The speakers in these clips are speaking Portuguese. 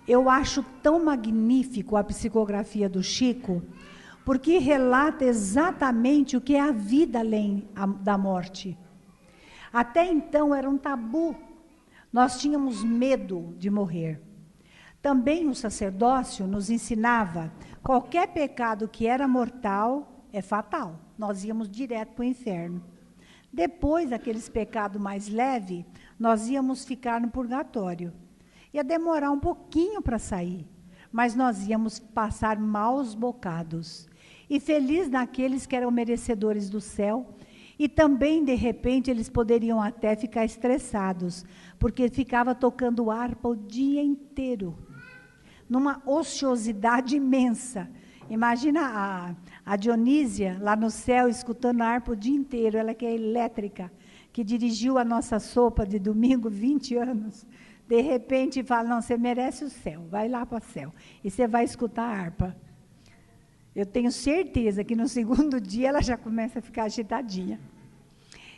Eu acho tão magnífico a psicografia do Chico, porque relata exatamente o que é a vida além da morte. Até então era um tabu, nós tínhamos medo de morrer. Também o sacerdócio nos ensinava, qualquer pecado que era mortal é fatal, nós íamos direto para o inferno. Depois, aqueles pecados mais leves, nós íamos ficar no purgatório. Ia demorar um pouquinho para sair, mas nós íamos passar maus bocados. E feliz naqueles que eram merecedores do céu, e também, de repente, eles poderiam até ficar estressados, porque ficava tocando harpa o dia inteiro, numa ociosidade imensa. Imagina a Dionísia, lá no céu, escutando a harpa o dia inteiro, ela que é elétrica, que dirigiu a nossa sopa de domingo 20 anos, de repente fala, não, você merece o céu, vai lá para o céu, e você vai escutar a harpa. Eu tenho certeza que no segundo dia ela já começa a ficar agitadinha.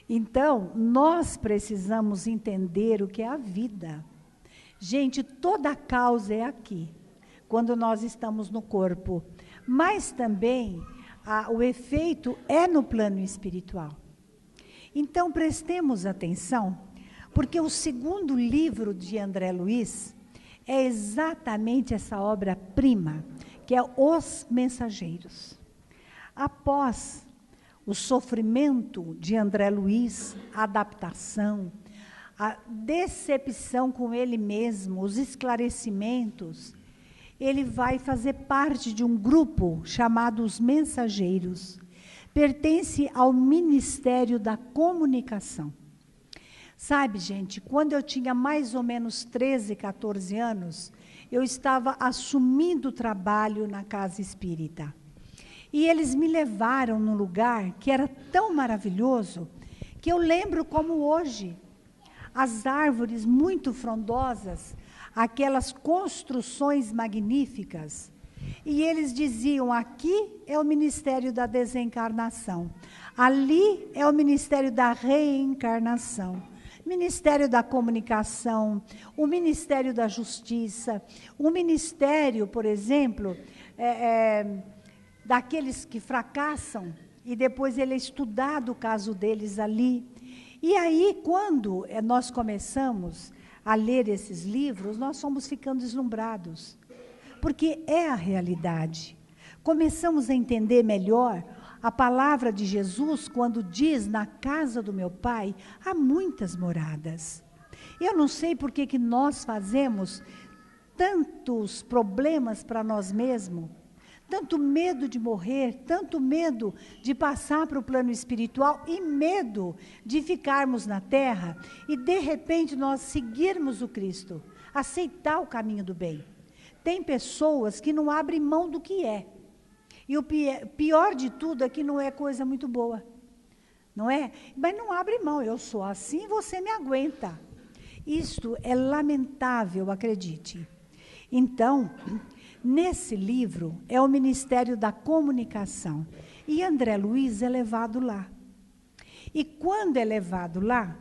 Então, nós precisamos entender o que é a vida. Gente, toda a causa é aqui, quando nós estamos no corpo, mas também o efeito é no plano espiritual. Então, prestemos atenção, porque o segundo livro de André Luiz é exatamente essa obra-prima, que é Os Mensageiros. Após o sofrimento de André Luiz, a adaptação, a decepção com ele mesmo, os esclarecimentos, ele vai fazer parte de um grupo chamado Os Mensageiros. Pertence ao Ministério da Comunicação. Sabe, gente, quando eu tinha mais ou menos 13, 14 anos, eu estava assumindo o trabalho na casa espírita. E eles me levaram num lugar que era tão maravilhoso, que eu lembro como hoje, as árvores muito frondosas, aquelas construções magníficas, e eles diziam, aqui é o Ministério da Desencarnação, ali é o Ministério da Reencarnação, Ministério da Comunicação, o Ministério da Justiça, o Ministério, por exemplo, daqueles que fracassam, e depois ele é estudado o caso deles ali. E aí, quando nós começamos a ler esses livros, nós fomos ficando deslumbrados, porque é a realidade. Começamos a entender melhor a palavra de Jesus, quando diz, na casa do meu Pai, há muitas moradas. Eu não sei por que nós fazemos tantos problemas para nós mesmos, tanto medo de morrer, tanto medo de passar para o plano espiritual e medo de ficarmos na terra e, de repente, nós seguirmos o Cristo, aceitar o caminho do bem. Tem pessoas que não abrem mão do que é. E o pior de tudo é que não é coisa muito boa, não é? Mas não abre mão, eu sou assim, você me aguenta. Isto é lamentável, acredite. Então, nesse livro é o Ministério da Comunicação, e André Luiz é levado lá. E quando é levado lá,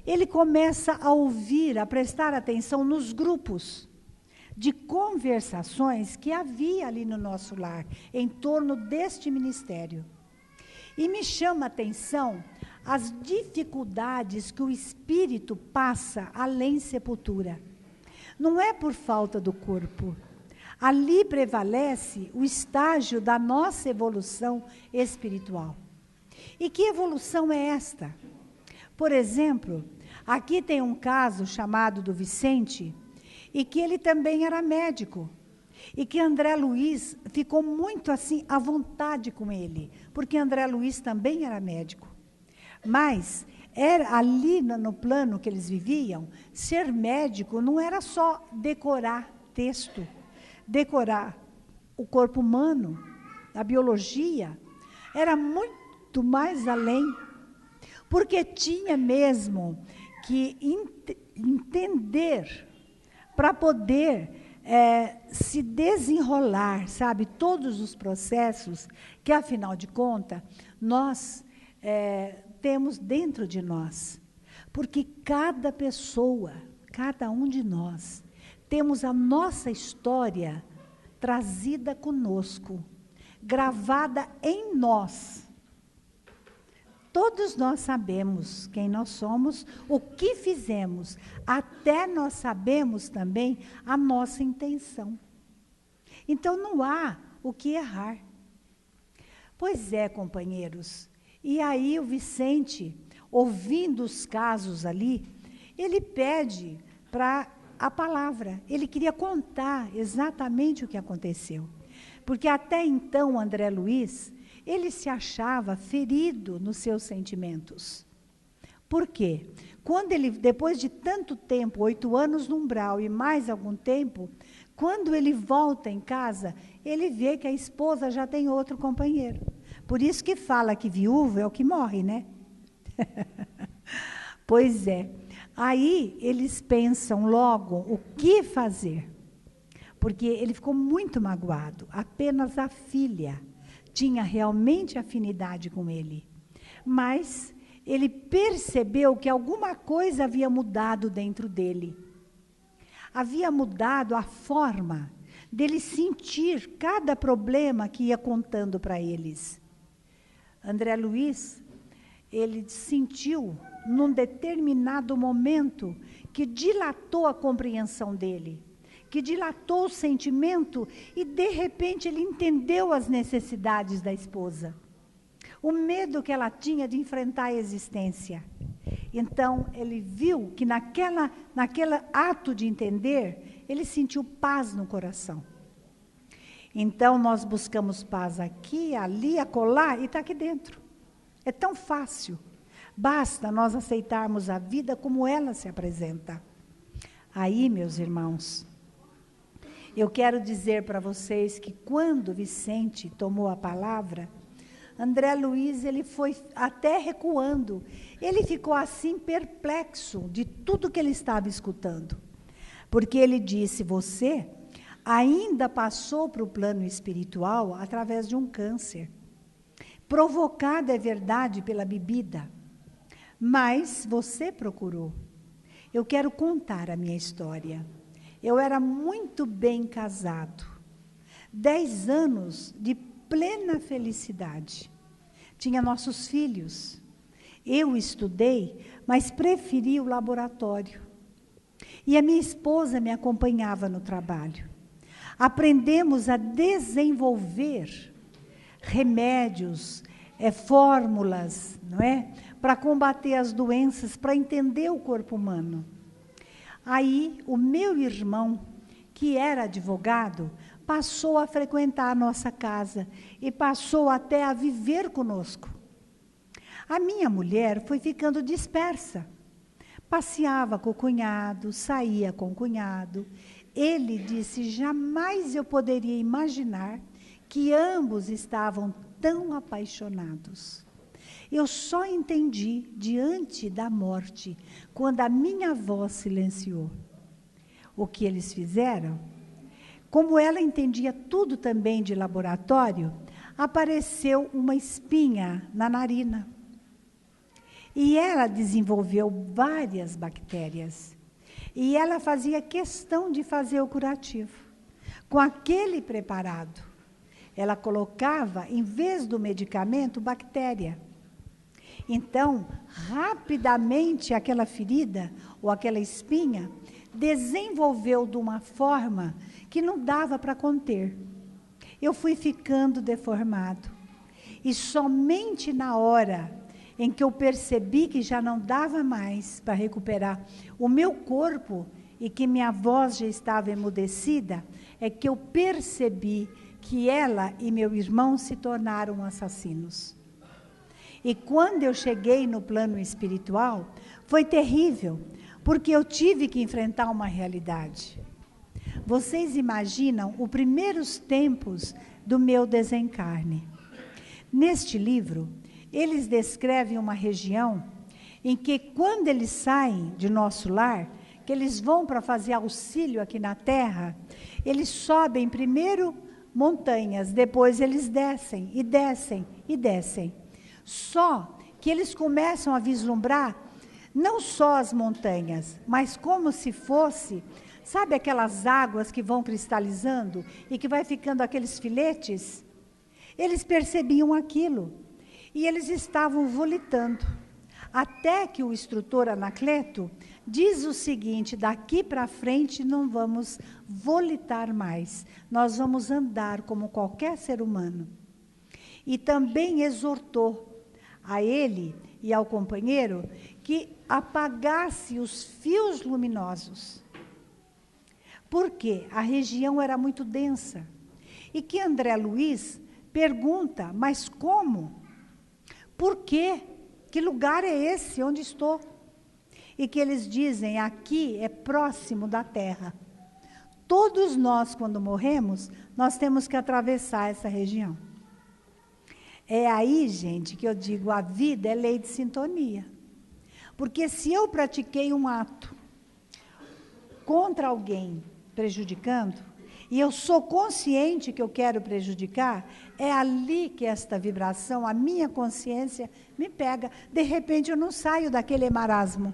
ele começa a ouvir, a prestar atenção nos grupos de conversações que havia ali no nosso lar, em torno deste ministério. E me chama a atenção as dificuldades que o espírito passa além sepultura. Não é por falta do corpo. Ali prevalece o estágio da nossa evolução espiritual. E que evolução é esta? Por exemplo, aqui tem um caso chamado do Vicente, e que ele também era médico, e que André Luiz ficou muito assim à vontade com ele, porque André Luiz também era médico. Mas era ali no plano que eles viviam, ser médico não era só decorar texto, decorar o corpo humano, a biologia, era muito mais além, porque tinha mesmo que entender para poder se desenrolar, sabe, todos os processos que, afinal de contas, nós temos dentro de nós. Porque cada pessoa, cada um de nós, temos a nossa história trazida conosco, gravada em nós. Todos nós sabemos quem nós somos, o que fizemos, até nós sabemos também a nossa intenção. Então não há o que errar. Pois é, companheiros. E aí o Vicente, ouvindo os casos ali, ele pede para a palavra. Ele queria contar exatamente o que aconteceu. Porque até então, André Luiz, ele se achava ferido nos seus sentimentos. Por quê? Quando ele, depois de tanto tempo, 8 anos no umbral e mais algum tempo, quando ele volta em casa, ele vê que a esposa já tem outro companheiro. Por isso que fala que viúvo é o que morre, né? Pois é. Aí eles pensam logo o que fazer. Porque ele ficou muito magoado. Apenas a filha tinha realmente afinidade com ele. Mas ele percebeu que alguma coisa havia mudado dentro dele. Havia mudado a forma dele sentir cada problema que ia contando para eles. André Luiz, ele sentiu, num determinado momento, que dilatou a compreensão dele, que dilatou o sentimento e, de repente, ele entendeu as necessidades da esposa. O medo que ela tinha de enfrentar a existência. Então, ele viu que naquele ato de entender, ele sentiu paz no coração. Então, nós buscamos paz aqui, ali, acolá, e está aqui dentro. É tão fácil. Basta nós aceitarmos a vida como ela se apresenta. Aí, meus irmãos, eu quero dizer para vocês que quando Vicente tomou a palavra, André Luiz, ele foi até recuando. Ele ficou assim perplexo de tudo que ele estava escutando. Porque ele disse, você ainda passou para o plano espiritual através de um câncer. Provocado, é verdade, pela bebida. Mas você procurou. Eu quero contar a minha história. Eu era muito bem casado. 10 anos de plena felicidade. Tinha nossos filhos. Eu estudei, mas preferi o laboratório. E a minha esposa me acompanhava no trabalho. Aprendemos a desenvolver remédios, fórmulas, não é? Para combater as doenças, para entender o corpo humano. Aí, o meu irmão, que era advogado, passou a frequentar a nossa casa e passou até a viver conosco. A minha mulher foi ficando dispersa. Passeava com o cunhado, saía com o cunhado. Ele disse, jamais eu poderia imaginar que ambos estavam tão apaixonados. Eu só entendi diante da morte, quando a minha avó silenciou. O que eles fizeram? Como ela entendia tudo também de laboratório, apareceu uma espinha na narina. E ela desenvolveu várias bactérias. E ela fazia questão de fazer o curativo. Com aquele preparado, ela colocava, em vez do medicamento, bactéria. Então, rapidamente, aquela ferida, ou aquela espinha, desenvolveu de uma forma que não dava para conter. Eu fui ficando deformado. E somente na hora em que eu percebi que já não dava mais para recuperar o meu corpo e que minha voz já estava emudecida, é que eu percebi que ela e meu irmão se tornaram assassinos. E quando eu cheguei no plano espiritual, foi terrível, porque eu tive que enfrentar uma realidade. Vocês imaginam os primeiros tempos do meu desencarne. Neste livro, eles descrevem uma região em que, quando eles saem de nosso lar, que eles vão para fazer auxílio aqui na Terra, eles sobem primeiro montanhas, depois eles descem, e descem, e descem. Só que eles começam a vislumbrar não só as montanhas, mas como se fosse Sabe aquelas águas que vão cristalizando e que vai ficando aqueles filetes? Eles percebiam aquilo e eles estavam volitando. Até que o instrutor Anacleto diz o seguinte: daqui para frente não vamos volitar mais, nós vamos andar como qualquer ser humano. E também exortou a ele e ao companheiro que apagasse os fios luminosos. Porque a região era muito densa. E que André Luiz pergunta: mas como? Por quê? Que lugar é esse? Onde estou? E que eles dizem: aqui é próximo da terra. Todos nós, quando morremos, nós temos que atravessar essa região. É aí, gente, que eu digo: a vida é lei de sintonia. Porque se eu pratiquei um ato contra alguém, prejudicando, e eu sou consciente que eu quero prejudicar, é ali que esta vibração, a minha consciência, me pega. De repente eu não saio daquele marasmo.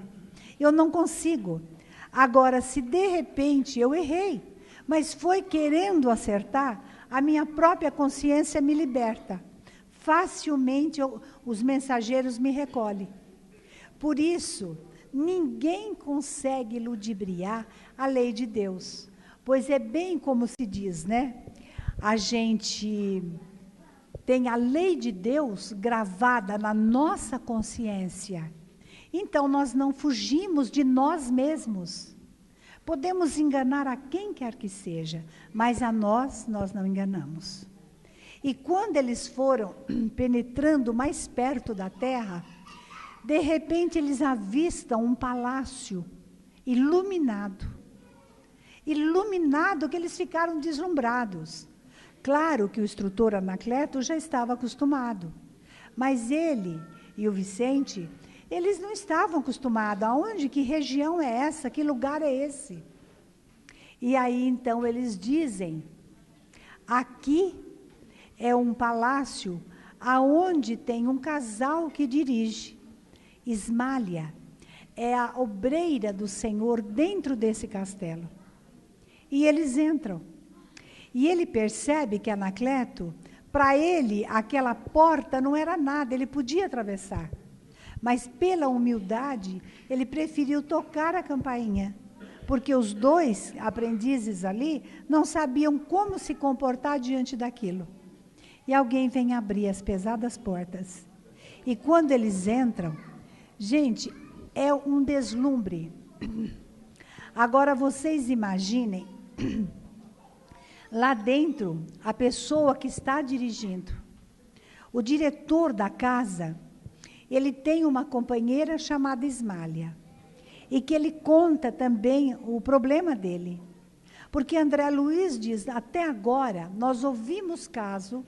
Eu não consigo. Agora, se de repente eu errei, mas foi querendo acertar, a minha própria consciência me liberta. Facilmente os mensageiros me recolhem. Por isso, ninguém consegue ludibriar a lei de Deus. Pois é bem como se diz, né? A gente tem a lei de Deus gravada na nossa consciência. Então, nós não fugimos de nós mesmos. Podemos enganar a quem quer que seja, mas a nós não enganamos. E quando eles foram penetrando mais perto da terra, de repente eles avistam um palácio iluminado. Iluminado, que eles ficaram deslumbrados. Claro que o instrutor Anacleto já estava acostumado, mas ele e o Vicente, eles não estavam acostumados. Aonde, que região é essa? Que lugar é esse? E aí, então, eles dizem: aqui é um palácio aonde tem um casal que dirige. Ismália é a obreira do Senhor dentro desse castelo. E eles entram. E ele percebe que Anacleto, para ele, aquela porta não era nada, ele podia atravessar. Mas, pela humildade, ele preferiu tocar a campainha. Porque os dois aprendizes ali não sabiam como se comportar diante daquilo. E alguém vem abrir as pesadas portas. E quando eles entram, gente, é um deslumbre. Agora, vocês imaginem, lá dentro, a pessoa que está dirigindo, o diretor da casa, ele tem uma companheira chamada Ismália, e que ele conta também o problema dele. Porque André Luiz diz: até agora, nós ouvimos caso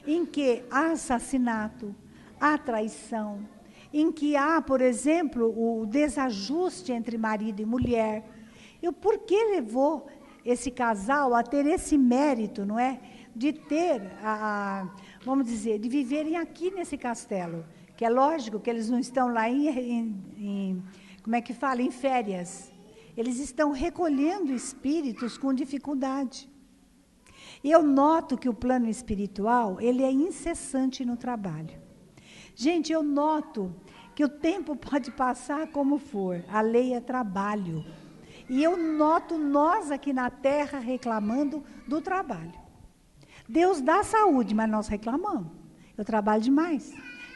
em que há assassinato, há traição, em que há, por exemplo, o desajuste entre marido e mulher. E por que levou esse casal a ter esse mérito, não é? De ter, vamos dizer, de viverem aqui nesse castelo. Que é lógico que eles não estão lá como é que fala? Em férias. Eles estão recolhendo espíritos com dificuldade. E eu noto que o plano espiritual, ele é incessante no trabalho. Gente, eu noto que o tempo pode passar como for, a lei é trabalho. E eu noto nós aqui na Terra reclamando do trabalho. Deus dá saúde, mas nós reclamamos. Eu trabalho demais.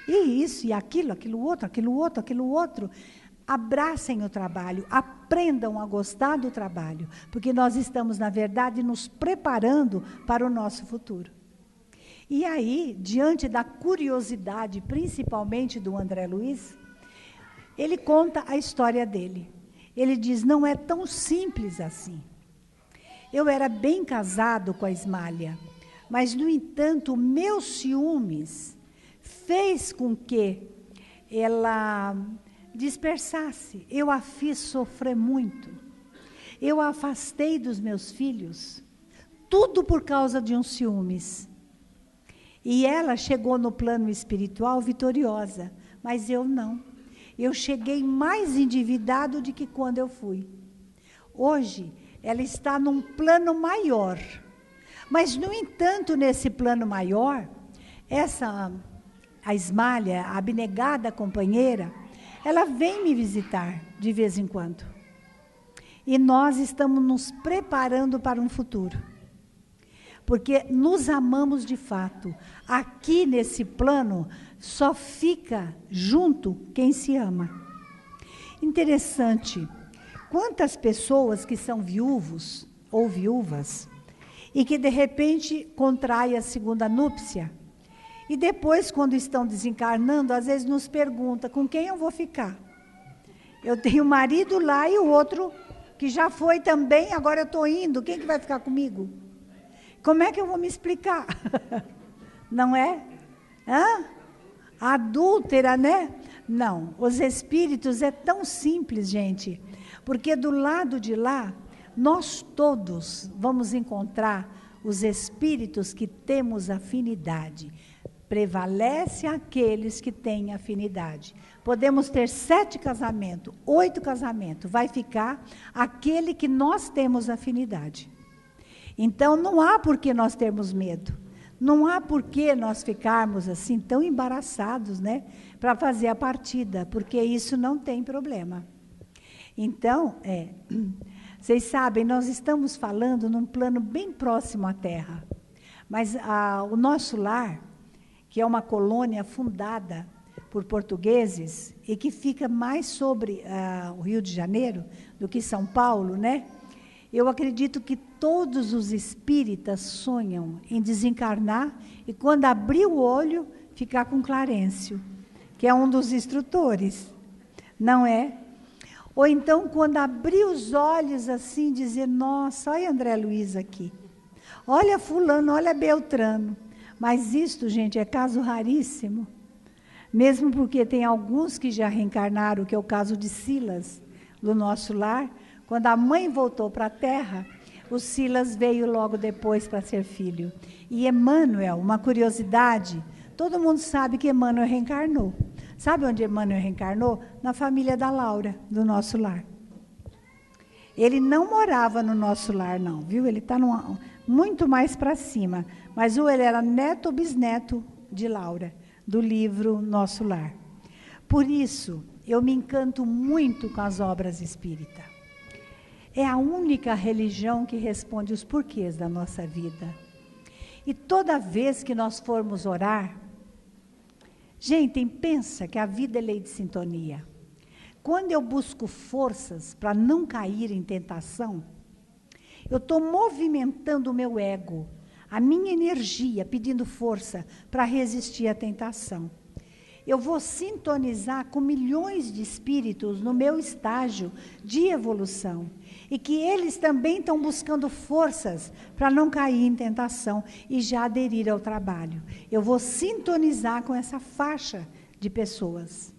E isso, e aquilo outro. Abracem o trabalho, aprendam a gostar do trabalho, porque nós estamos, na verdade, nos preparando para o nosso futuro. E aí, diante da curiosidade, principalmente do André Luiz, ele conta a história dele. Ele diz: não é tão simples assim. Eu era bem casado com a Ismália, mas, no entanto, meus ciúmes fez com que ela dispersasse. Eu a fiz sofrer muito. Eu a afastei dos meus filhos. Tudo por causa de uns ciúmes. E ela chegou no plano espiritual vitoriosa, mas eu não. Eu cheguei mais endividado do que quando eu fui. Hoje, ela está num plano maior. Mas, no entanto, nesse plano maior, a Ismália, a abnegada companheira, ela vem me visitar de vez em quando. E nós estamos nos preparando para um futuro. Porque nos amamos de fato. Aqui nesse plano, só fica junto quem se ama. Interessante. Quantas pessoas que são viúvos ou viúvas e que de repente contraem a segunda núpcia e depois, quando estão desencarnando, às vezes nos perguntam com quem eu vou ficar. Eu tenho um marido lá e o outro que já foi também, agora eu estou indo, quem que vai ficar comigo? Como é que eu vou me explicar? Não é? Hã? Adúltera, né? Não, os espíritos é tão simples, gente, porque do lado de lá, nós todos vamos encontrar os espíritos que temos afinidade. Prevalece aqueles que têm afinidade. Podemos ter 7 casamentos, 8 casamentos, vai ficar aquele que nós temos afinidade. Então, não há por que nós termos medo. Não há por que nós ficarmos assim tão embaraçados, né, para fazer a partida, porque isso não tem problema. Então, vocês sabem, nós estamos falando num plano bem próximo à Terra, mas o nosso lar, que é uma colônia fundada por portugueses e que fica mais sobre o Rio de Janeiro do que São Paulo, né? Eu acredito que todos os espíritas sonham em desencarnar e, quando abrir o olho, ficar com Clarencio, que é um dos instrutores, não é? Ou então, quando abrir os olhos assim, dizer, nossa, olha André Luiz aqui, olha fulano, olha Beltrano. Mas isto, gente, é caso raríssimo, mesmo porque tem alguns que já reencarnaram, que é o caso de Silas, do nosso lar. Quando a mãe voltou para a Terra, o Silas veio logo depois para ser filho. E Emmanuel, uma curiosidade, todo mundo sabe que Emmanuel reencarnou. Sabe onde Emmanuel reencarnou? Na família da Laura, do nosso lar. Ele não morava no nosso lar, não, viu? Ele está muito mais para cima. Mas ele era neto ou bisneto de Laura, do livro Nosso Lar. Por isso, eu me encanto muito com as obras espíritas. É a única religião que responde os porquês da nossa vida. E toda vez que nós formos orar, gente, pensa que a vida é lei de sintonia. Quando eu busco forças para não cair em tentação, eu estou movimentando o meu ego, a minha energia, pedindo força para resistir à tentação. Eu vou sintonizar com milhões de espíritos no meu estágio de evolução. E que eles também estão buscando forças para não cair em tentação e já aderir ao trabalho. Eu vou sintonizar com essa faixa de pessoas.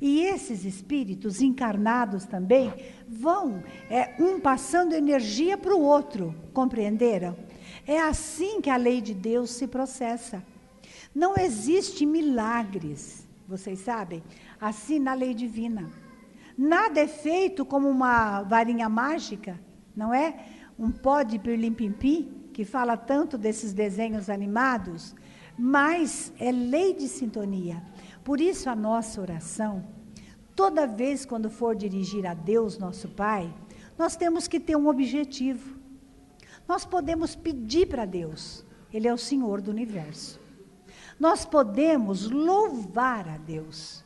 E esses espíritos encarnados também vão, um passando energia para o outro, compreenderam? É assim que a lei de Deus se processa. Não existe milagres, vocês sabem, assim na lei divina. Nada é feito como uma varinha mágica, não é? Um pó de pirlim-pim-pim, que fala tanto desses desenhos animados, mas é lei de sintonia. Por isso a nossa oração, toda vez quando for dirigir a Deus, nosso Pai, nós temos que ter um objetivo. Nós podemos pedir para Deus, Ele é o Senhor do Universo. Nós podemos louvar a Deus,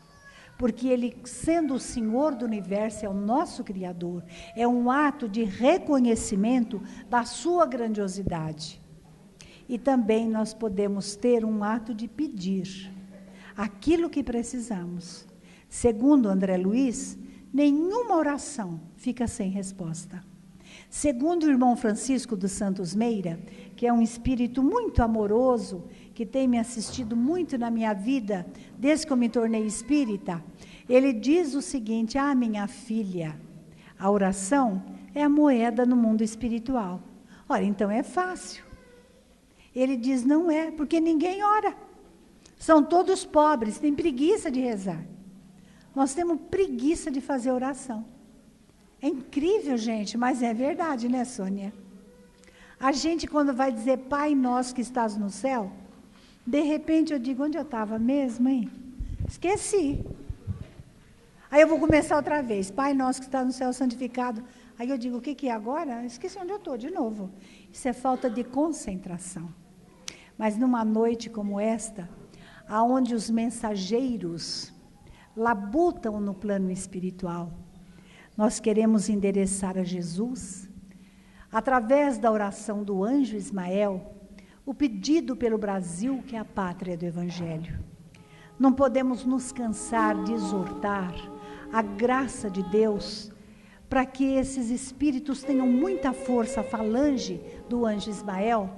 porque Ele, sendo o Senhor do Universo, é o nosso Criador. É um ato de reconhecimento da sua grandiosidade. E também nós podemos ter um ato de pedir aquilo que precisamos. Segundo André Luiz, nenhuma oração fica sem resposta. Segundo o irmão Francisco dos Santos Meira, que é um espírito muito amoroso, que tem me assistido muito na minha vida, desde que eu me tornei espírita, ele diz o seguinte: minha filha, a oração é a moeda no mundo espiritual. Ora, então é fácil. Ele diz, não é, porque ninguém ora. São todos pobres, têm preguiça de rezar. Nós temos preguiça de fazer oração. É incrível, gente, mas é verdade, né, Sônia? A gente, quando vai dizer Pai Nosso que estás no céu, de repente eu digo, onde eu estava mesmo, hein? Esqueci. Aí eu vou começar outra vez. Pai Nosso que estás no céu, santificado. Aí eu digo, o que é agora? Esqueci onde eu estou, de novo. Isso é falta de concentração. Mas numa noite como esta, aonde os mensageiros labutam no plano espiritual, nós queremos endereçar a Jesus, através da oração do anjo Ismael, o pedido pelo Brasil, que é a pátria do Evangelho. Não podemos nos cansar de exortar a graça de Deus, para que esses espíritos tenham muita força, a falange do anjo Ismael,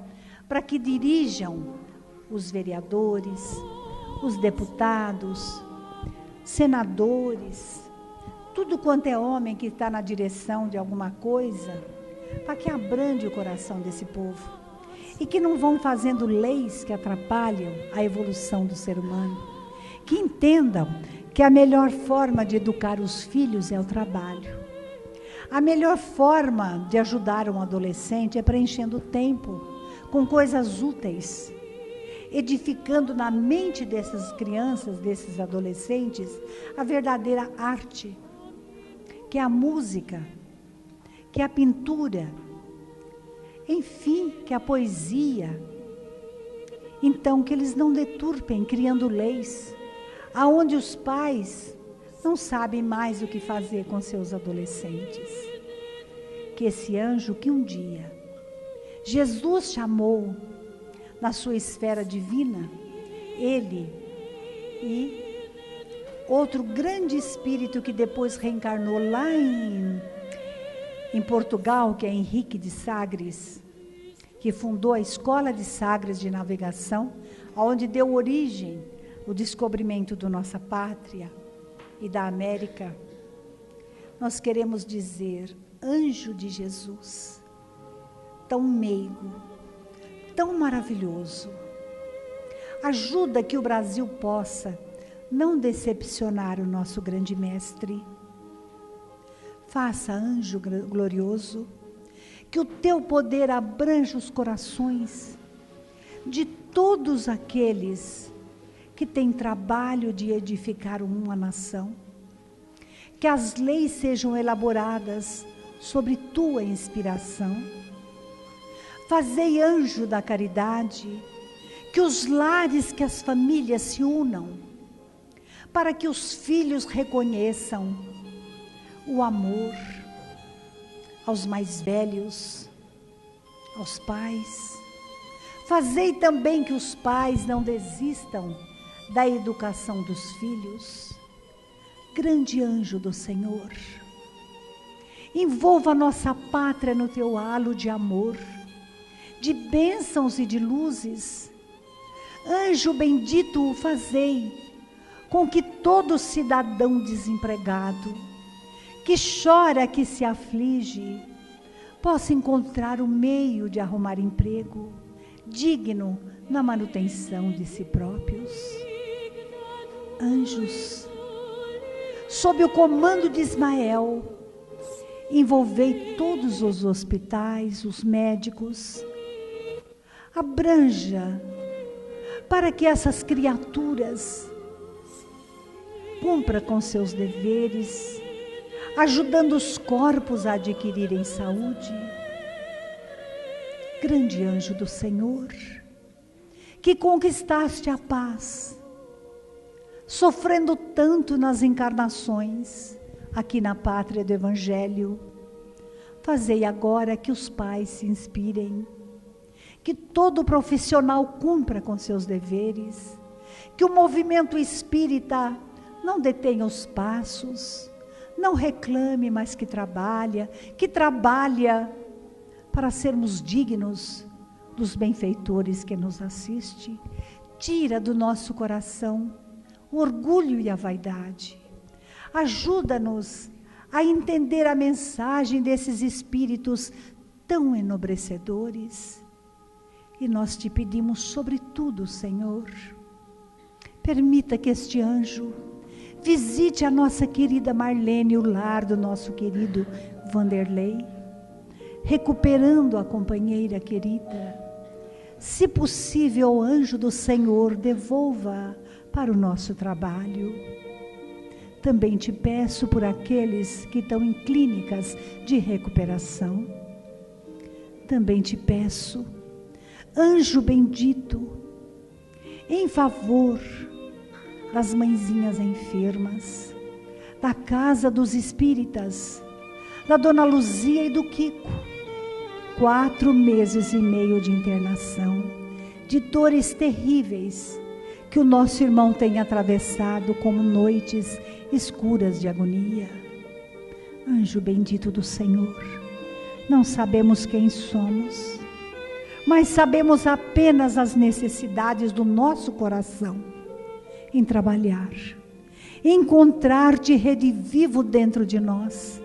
para que dirijam os vereadores, os deputados, senadores, tudo quanto é homem que está na direção de alguma coisa, para que abrande o coração desse povo. E que não vão fazendo leis que atrapalham a evolução do ser humano. Que entendam que a melhor forma de educar os filhos é o trabalho. A melhor forma de ajudar um adolescente é preenchendo o tempo com coisas úteis, edificando na mente dessas crianças, desses adolescentes, a verdadeira arte, que é a música, que é a pintura, enfim, que é a poesia. Então, que eles não deturpem criando leis, aonde os pais não sabem mais o que fazer com seus adolescentes. Que esse anjo que um dia Jesus chamou na sua esfera divina, ele e outro grande espírito que depois reencarnou lá em Portugal, que é Henrique de Sagres, que fundou a Escola de Sagres de Navegação, onde deu origem o descobrimento da nossa pátria e da América. Nós queremos dizer, anjo de Jesus, tão meigo, tão maravilhoso, ajuda que o Brasil possa não decepcionar o nosso grande mestre. Faça, anjo glorioso, que o teu poder abranja os corações de todos aqueles que têm trabalho de edificar uma nação. Que as leis sejam elaboradas sobre tua inspiração. Fazei, anjo da caridade, que os lares, que as famílias se unam, para que os filhos reconheçam o amor aos mais velhos, aos pais. Fazei também que os pais não desistam da educação dos filhos. Grande anjo do Senhor, envolva a nossa pátria no teu halo de amor, de bênçãos e de luzes. Anjo bendito, o fazei com que todo cidadão desempregado, que chora, que se aflige, possa encontrar o meio de arrumar emprego digno na manutenção de si próprios. Anjos, sob o comando de Ismael, envolvei todos os hospitais, os médicos, abranja, para que essas criaturas cumpram com seus deveres, ajudando os corpos a adquirirem saúde. Grande anjo do Senhor, que conquistaste a paz, sofrendo tanto nas encarnações, aqui na pátria do Evangelho, fazei agora que os pais se inspirem, que todo profissional cumpra com seus deveres, que o movimento espírita não detenha os passos, não reclame, mas que trabalha para sermos dignos dos benfeitores que nos assistem. Tira do nosso coração o orgulho e a vaidade. Ajuda-nos a entender a mensagem desses espíritos tão enobrecedores. E nós te pedimos sobre tudo, Senhor, permita que este anjo visite a nossa querida Marlene, o lar do nosso querido Vanderlei, recuperando a companheira querida. Se possível, anjo do Senhor, devolva para o nosso trabalho. Também te peço por aqueles que estão em clínicas de recuperação. Também te peço, anjo bendito, em favor das mãezinhas enfermas, da casa dos espíritas, da dona Luzia e do Kiko. 4 meses e meio de internação, de dores terríveis, que o nosso irmão tem atravessado como noites escuras de agonia. Anjo bendito do Senhor, não sabemos quem somos, mas sabemos apenas as necessidades do nosso coração em trabalhar, encontrar-te redivivo dentro de nós.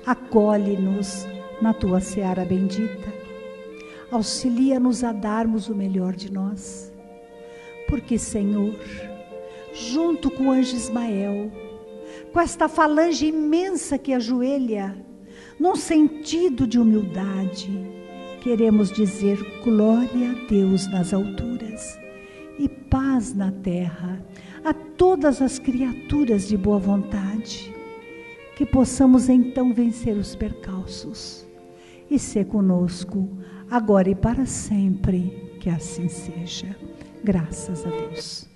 Acolhe-nos na tua seara bendita, auxilia-nos a darmos o melhor de nós, porque, Senhor, junto com o anjo Ismael, com esta falange imensa que ajoelha, num sentido de humildade, queremos dizer glória a Deus nas alturas e paz na terra a todas as criaturas de boa vontade, que possamos então vencer os percalços e ser conosco agora e para sempre, que assim seja. Graças a Deus.